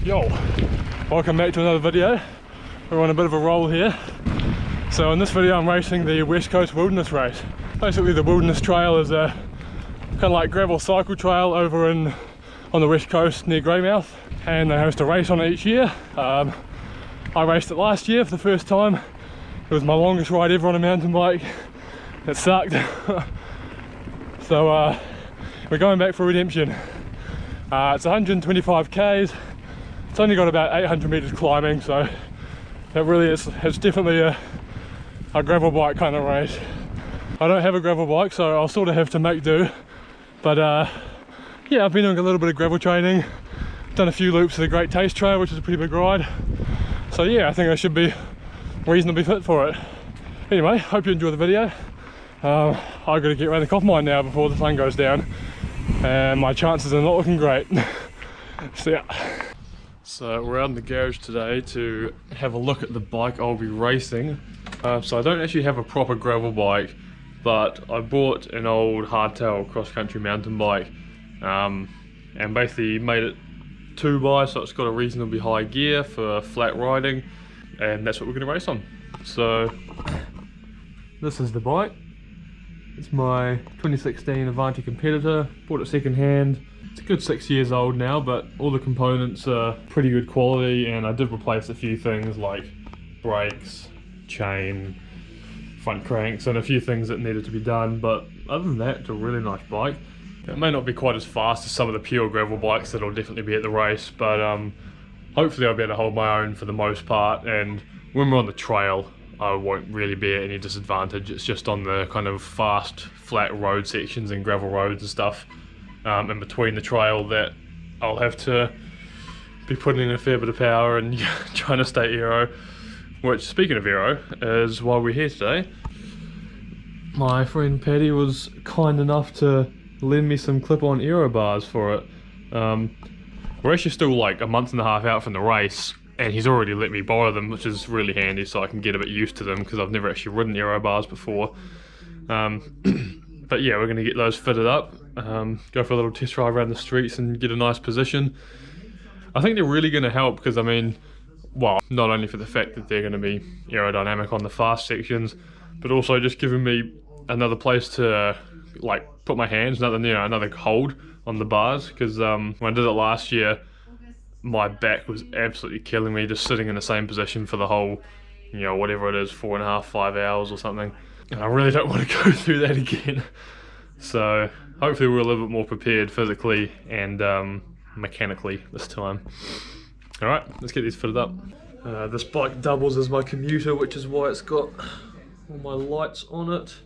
Yo, welcome back to another video. We're on a bit of a roll here. So in this video I'm racing the West Coast Wilderness Race. Basically the Wilderness Trail is a kind of like gravel cycle trail over on the West Coast near Greymouth, and they host a race on it each year. I raced it last year for the first time. It was my longest ride ever on a mountain bike. It sucked. So we're going back for redemption. It's 125 k's. It's only got about 800 meters climbing, so it really is. It's definitely a gravel bike kind of race. I don't have a gravel bike, so I'll sort of have to make do. But yeah, I've been doing a little bit of gravel training. Done a few loops of the Great Taste Trail, which is a pretty big ride. So yeah, I think I should be reasonably fit for it. Anyway, hope you enjoy the video. I've got to get around the copper mine now before the sun goes down, and my chances are not looking great. So yeah. So we're out in the garage today to have a look at the bike I'll be racing. So I don't actually have a proper gravel bike, but I bought an old hardtail cross-country mountain bike, and basically made it 2x, so it's got a reasonably high gear for flat riding, and that's what we're going to race on. So this is the bike. It's my 2016 Avanti Competitor. Bought it second hand. It's a good 6 years old now, but all the components are pretty good quality, and I did replace a few things like brakes, chain, front cranks, and a few things that needed to be done. But other than that, it's a really nice bike. It may not be quite as fast as some of the pure gravel bikes that'll definitely be at the race, but hopefully I'll be able to hold my own for the most part, and when we're on the trail I won't really be at any disadvantage. It's just on the kind of fast flat road sections and gravel roads and stuff in between the trail that I'll have to be putting in a fair bit of power and trying to stay aero, which, speaking of aero, is why we're here today. My friend Paddy was kind enough to lend me some clip-on aero bars for it. We're actually still like a month and a half out from the race, and he's already let me borrow them, which is really handy, so I can get a bit used to them because I've never actually ridden aero bars before. But yeah, we're going to get those fitted up, go for a little test ride around the streets and get a nice position. I think they're really going to help because, I mean, well, not only for the fact that they're going to be aerodynamic on the fast sections, but also just giving me another place to like put my hands, another hold on the bars, because when I did it last year, my back was absolutely killing me just sitting in the same position for the whole, whatever it is, 4.5, 5 hours or something. And I really don't want to go through that again. So hopefully we're a little bit more prepared physically and mechanically this time. Alright, let's get these fitted up. This bike doubles as my commuter, which is why it's got all my lights on it.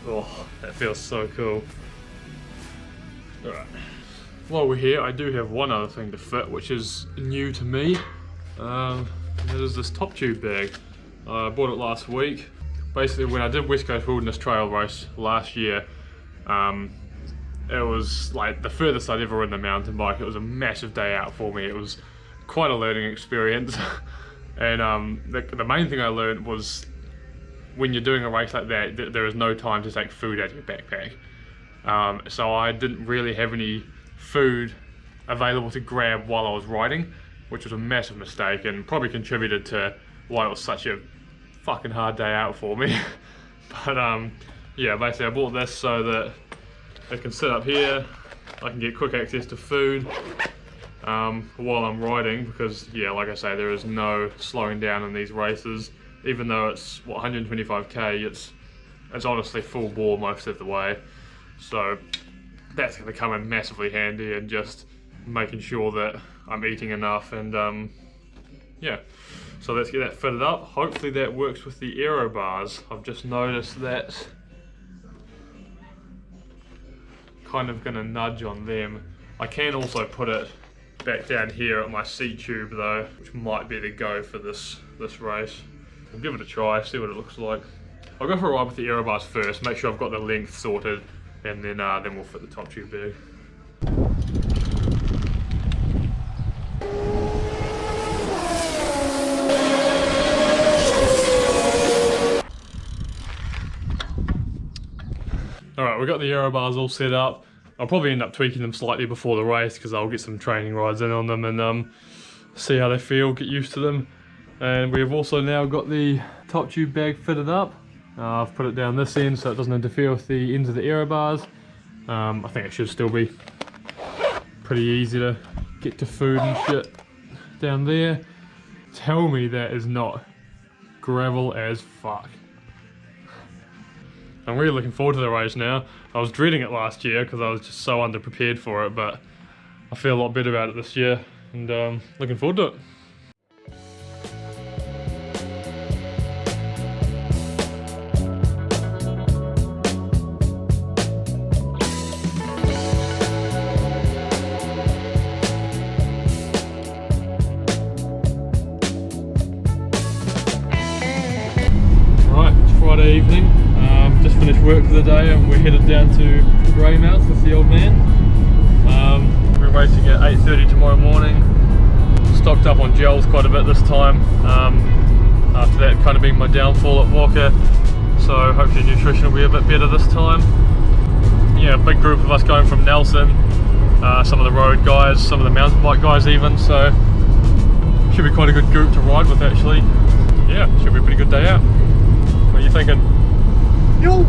Oh, that feels so cool. Alright. While we're here, I do have one other thing to fit, which is new to me. It is this top tube bag. I bought it last week. Basically, when I did West Coast Wilderness Trail race last year, it was like the furthest I'd ever ridden a mountain bike. It was a massive day out for me. It was quite a learning experience. And the main thing I learned was, when you're doing a race like that, there is no time to take food out of your backpack. So I didn't really have any food available to grab while I was riding, which was a massive mistake and probably contributed to why it was such a fucking hard day out for me. But yeah, basically I bought this so that I can sit up here, I can get quick access to food while I'm riding, because yeah, like I say, there is no slowing down in these races. Even though it's, what, 125k, it's honestly full bore most of the way. So that's going to come in massively handy, and just making sure that I'm eating enough, and yeah. So let's get that fitted up. Hopefully that works with the aero bars. I've just noticed that kind of going to nudge on them. I can also put it back down here at my seat tube though, which might be the go for this race. We'll give it a try, see what it looks like. I'll go for a ride with the aero bars first, make sure I've got the length sorted, and then we'll fit the top tube bag. Alright, we've got the aero bars all set up. I'll probably end up tweaking them slightly before the race because I'll get some training rides in on them and see how they feel, get used to them. And we've also now got the top tube bag fitted up. I've put it down this end so it doesn't interfere with the ends of the aero bars. I think it should still be pretty easy to get to food and shit down there. Tell me that is not gravel as fuck. I'm really looking forward to the race now. I was dreading it last year because I was just so underprepared for it, but I feel a lot better about it this year and looking forward to it. Right, it's Friday evening. Just finished work for the day and we're headed down to Greymouth with the old man. We're racing at 8:30 tomorrow morning. Stocked up on gels quite a bit this time. After that kind of being my downfall at Walker, so hopefully nutrition will be a bit better this time. Yeah, a big group of us going from Nelson, some of the road guys, some of the mountain bike guys even, so should be quite a good group to ride with actually. Yeah, should be a pretty good day out. What are you thinking? Yo!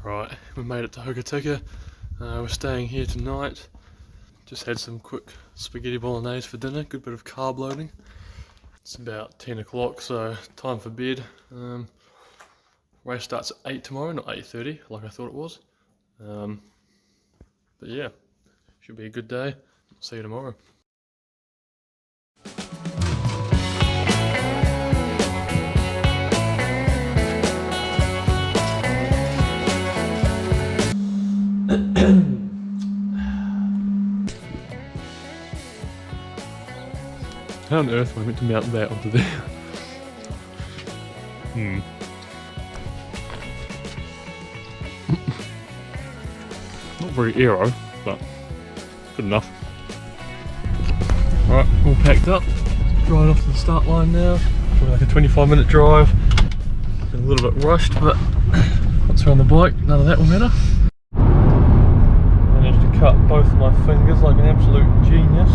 Right, we made it to Hokitika. We're staying here tonight. Just had some quick spaghetti bolognese for dinner, good bit of carb loading. It's about 10 o'clock, so time for bed. Race starts at 8 tomorrow, not 8:30 like I thought it was. But yeah, should be a good day. See you tomorrow. How on earth am I meant to mount that onto there? Not very aero, but good enough. Alright, all packed up. Driving off to the start line now. Probably like a 25-minute drive. Been a little bit rushed, but once we're on the bike, none of that will matter. Managed to cut both of my fingers like an absolute genius.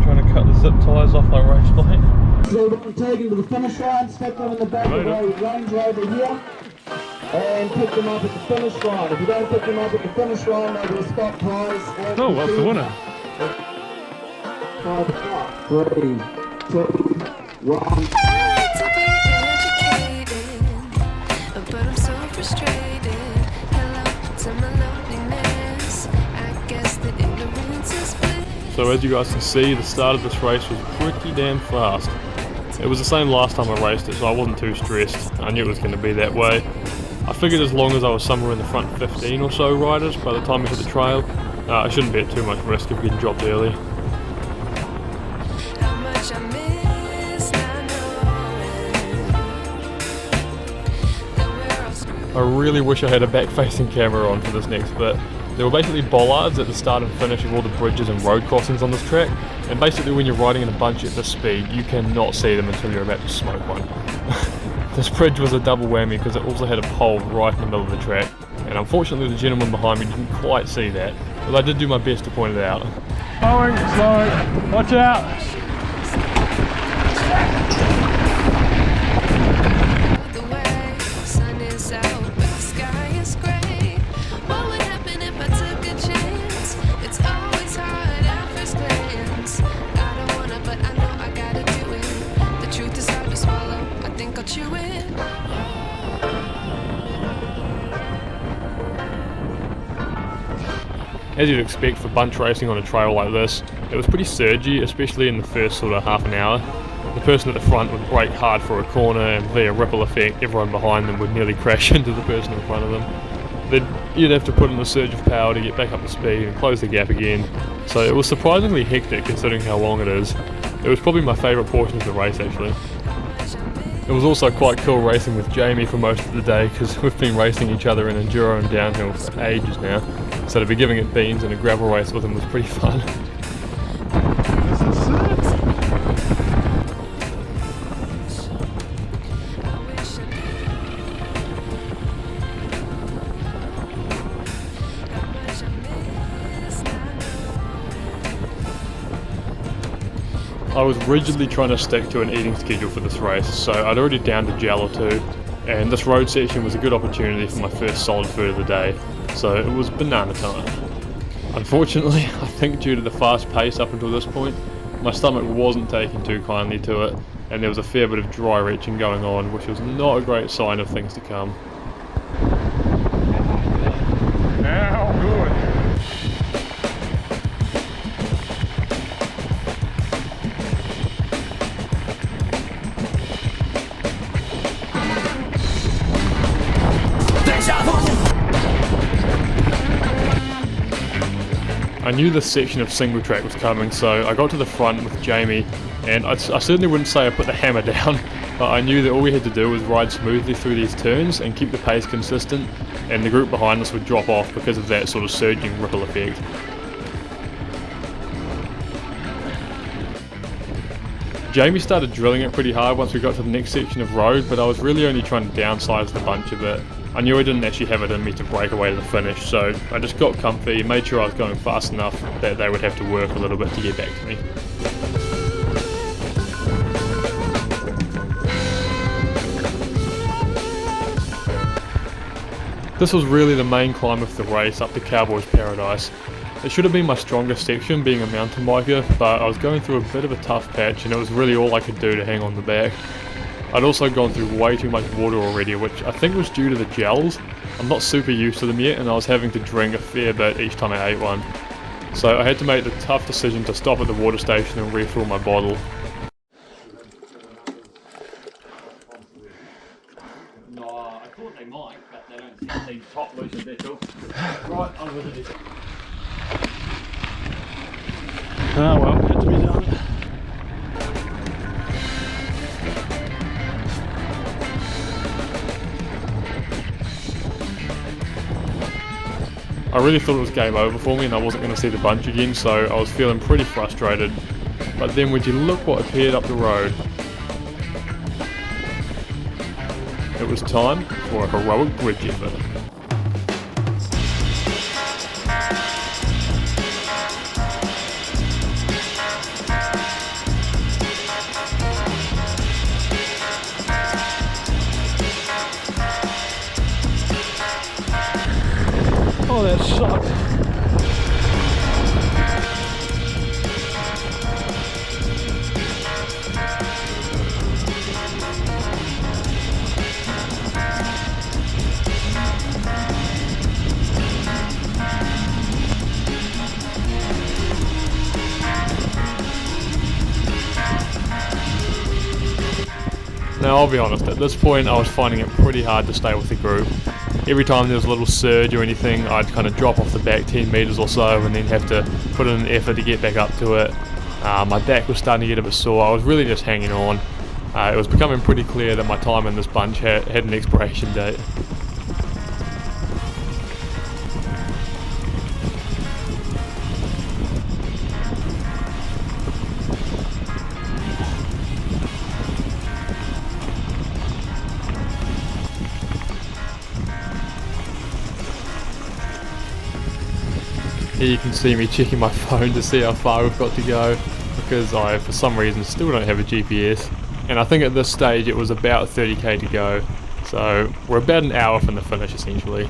Trying to cut the zip ties off my race bike. So we're taking to the finish line, step them in the back of the Range Rover here, and pick them up at the finish line. If you don't pick them up at the finish line, they'll be a spot prize. Oh, what's the winner? 5 o'clock. 3, 2, 1. I like to be educated, but I'm so frustrated. Hello to my loneliness. I guess that ignorance is bliss. So as you guys can see, the start of this race was pretty damn fast. It was the same last time I raced it, so I wasn't too stressed. I knew it was going to be that way. I figured as long as I was somewhere in the front 15 or so riders by the time we hit the trail, I shouldn't be at too much risk of getting dropped early. How much I miss not knowing. I really wish I had a back-facing camera on for this next bit. There were basically bollards at the start and finish of all the bridges and road crossings on this track, and basically when you're riding in a bunch at this speed, you cannot see them until you're about to smoke one. This bridge was a double whammy because it also had a pole right in the middle of the track, and unfortunately the gentleman behind me didn't quite see that, but I did do my best to point it out. Slowing, slow, watch out! The way sun is out, but the sky is gray. What would happen if I took a chance? It's always hard at first glance. I don't wanna, but I know I gotta do it. The truth is hard to swallow. I think I'll chew it. As you'd expect for bunch racing on a trail like this, it was pretty surgy, especially in the first sort of half an hour. The person at the front would brake hard for a corner, and via ripple effect everyone behind them would nearly crash into the person in front of them. then you'd have to put in a surge of power to get back up to speed and close the gap again. So it was surprisingly hectic considering how long it is. It was probably my favourite portion of the race actually. It was also quite cool racing with Jamie for most of the day because we've been racing each other in enduro and downhill for ages now. So to be giving it beans in a gravel race with him was pretty fun. I was rigidly trying to stick to an eating schedule for this race, so I'd already downed a gel or two, and this road section was a good opportunity for my first solid food of the day, so it was banana time. Unfortunately, I think due to the fast pace up until this point, my stomach wasn't taking too kindly to it, and there was a fair bit of dry retching going on, which was not a great sign of things to come. Now good. I knew this section of single track was coming, so I got to the front with Jamie, and I certainly wouldn't say I put the hammer down, but I knew that all we had to do was ride smoothly through these turns and keep the pace consistent, and the group behind us would drop off because of that sort of surging ripple effect. Jamie started drilling it pretty hard once we got to the next section of road, but I was really only trying to downsize the bunch a bit. I knew I didn't actually have it in me to break away to the finish, so I just got comfy and made sure I was going fast enough that they would have to work a little bit to get back to me. This was really the main climb of the race up to Cowboy's Paradise. It should have been my strongest section being a mountain biker, but I was going through a bit of a tough patch and it was really all I could do to hang on the back. I'd also gone through way too much water already, which I think was due to the gels. I'm not super used to them yet and I was having to drink a fair bit each time I ate one. So I had to make the tough decision to stop at the water station and refill my bottle. No, I thought they might, but they don't seem to need top loose at all. Right, I'm with it. Oh well, had to be done. I really thought it was game over for me and I wasn't going to see the bunch again, so I was feeling pretty frustrated. But then would you look what appeared up the road. It was time for a heroic bridge effort. Oh, that sucked. Now I'll be honest, at this point I was finding it pretty hard to stay with the group. Every time there was a little surge or anything, I'd kind of drop off the back 10 metres or so and then have to put in an effort to get back up to it. My back was starting to get a bit sore, I was really just hanging on. It was becoming pretty clear that my time in this bunch had an expiration date. Here you can see me checking my phone to see how far we've got to go, because I, for some reason, still don't have a GPS. And I think at this stage it was about 30k to go, so we're about an hour from the finish essentially.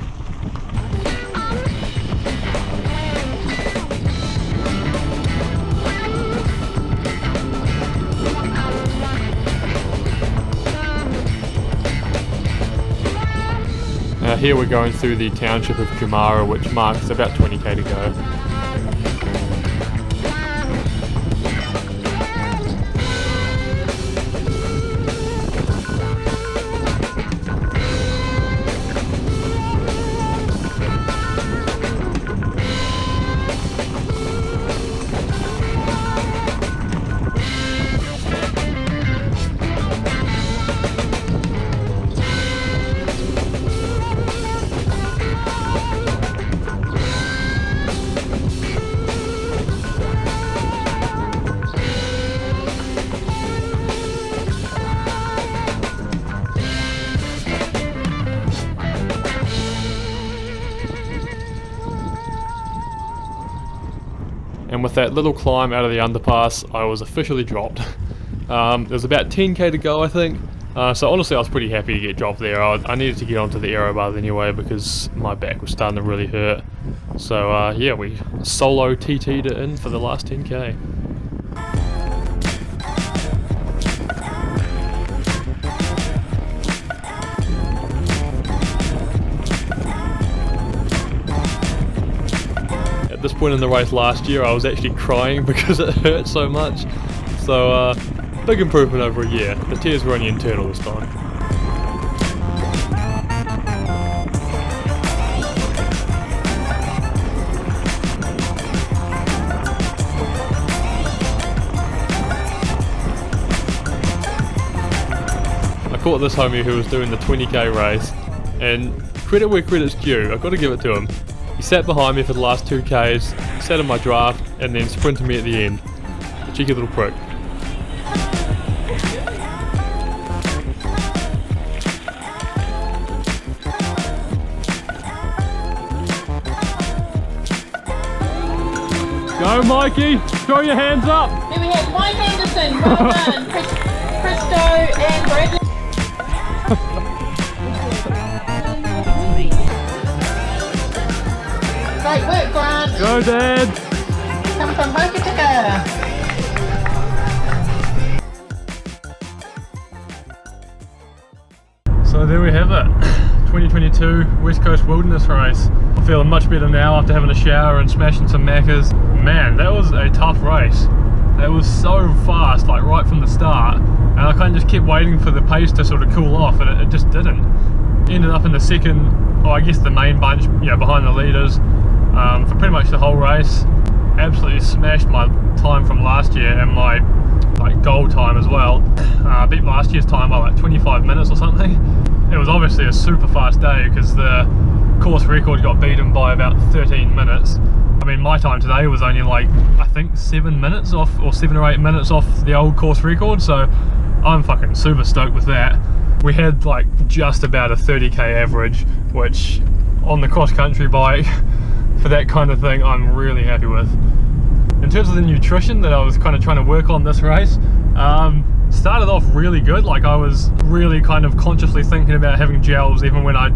Here we're going through the township of Kumara, which marks about 20k to go. and with that little climb out of the underpass, I was officially dropped. There was about 10k to go, I think. So honestly, I was pretty happy to get dropped there. I needed to get onto the aero bar anyway because my back was starting to really hurt. So yeah, we solo TT'd it in for the last 10k. At this point in the race last year, I was actually crying because it hurt so much. So big improvement over a year. The tears were only internal this time. I caught this homie who was doing the 20k race, and credit where credit's due, I've got to give it to him. He sat behind me for the last 2k's, sat in my draft, and then sprinted me at the end. A cheeky little prick. Go Mikey, throw your hands up! Then we have Mike Anderson, well done, Christo and Bradley. Great work, Grant. Go Dad! Come from Hokitika. So there we have it, 2022 West Coast Wilderness Race. I'm feeling much better now after having a shower and smashing some Maccas. Man, that was a tough race. That was so fast, like right from the start, and I kind of just kept waiting for the pace to sort of cool off, and it just didn't. Ended up in the second, I guess the main bunch, you know, behind the leaders for pretty much the whole race. Absolutely smashed my time from last year and my like goal time as well. Beat last year's time by like 25 minutes or something. It was obviously a super fast day because the course record got beaten by about 13 minutes. I mean, my time today was only like, I think 7 minutes off, or 7 or 8 minutes off the old course record, so I'm fucking super stoked with that. We had like just about a 30k average, which on the cross country bike for that kind of thing I'm really happy with. In terms of the nutrition that I was kind of trying to work on this race, started off really good. Like I was really kind of consciously thinking about having gels even when I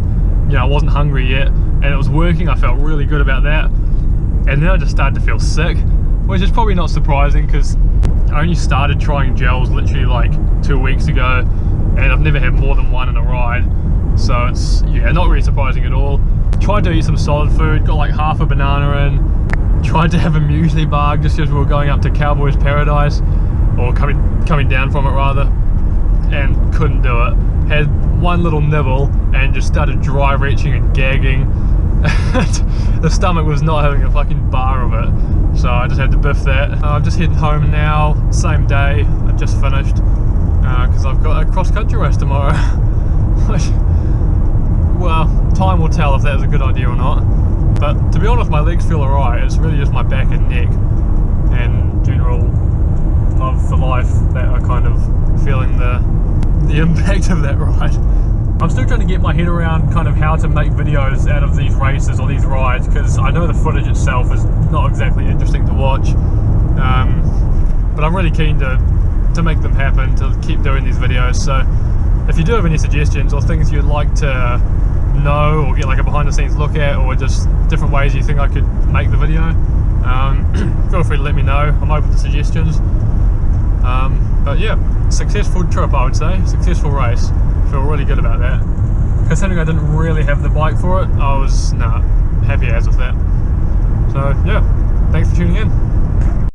wasn't hungry yet, and it was working. I felt really good about that, and then I just started to feel sick, which is probably not surprising because I only started trying gels literally like 2 weeks ago, and I've never had more than one in a ride, so it's not really surprising at all. Tried to eat some solid food, got like half a banana in, tried to have a muesli bar just as we were going up to Cowboys Paradise, or coming down from it rather, and couldn't do it. Had one little nibble and just started dry retching and gagging. The stomach was not having a fucking bar of it, so I just had to biff that. I'm just heading home now, same day. I just finished because I've got a cross country race tomorrow. Which, well, time will tell if that was a good idea or not. But to be honest, my legs feel alright. It's really just my back and neck and general love for life that are kind of feeling the impact of that ride. I'm still trying to get my head around kind of how to make videos out of these races or these rides, because I know the footage itself is not exactly interesting to watch, but I'm really keen to make them happen, to keep doing these videos. So if you do have any suggestions or things you'd like to know or get like a behind the scenes look at, or just different ways you think I could make the video, feel free to let me know. I'm open to suggestions. But yeah, successful trip, I would say. Successful race. Feel really good about that. Considering I didn't really have the bike for it, I was happy as with that. So yeah, thanks for tuning in.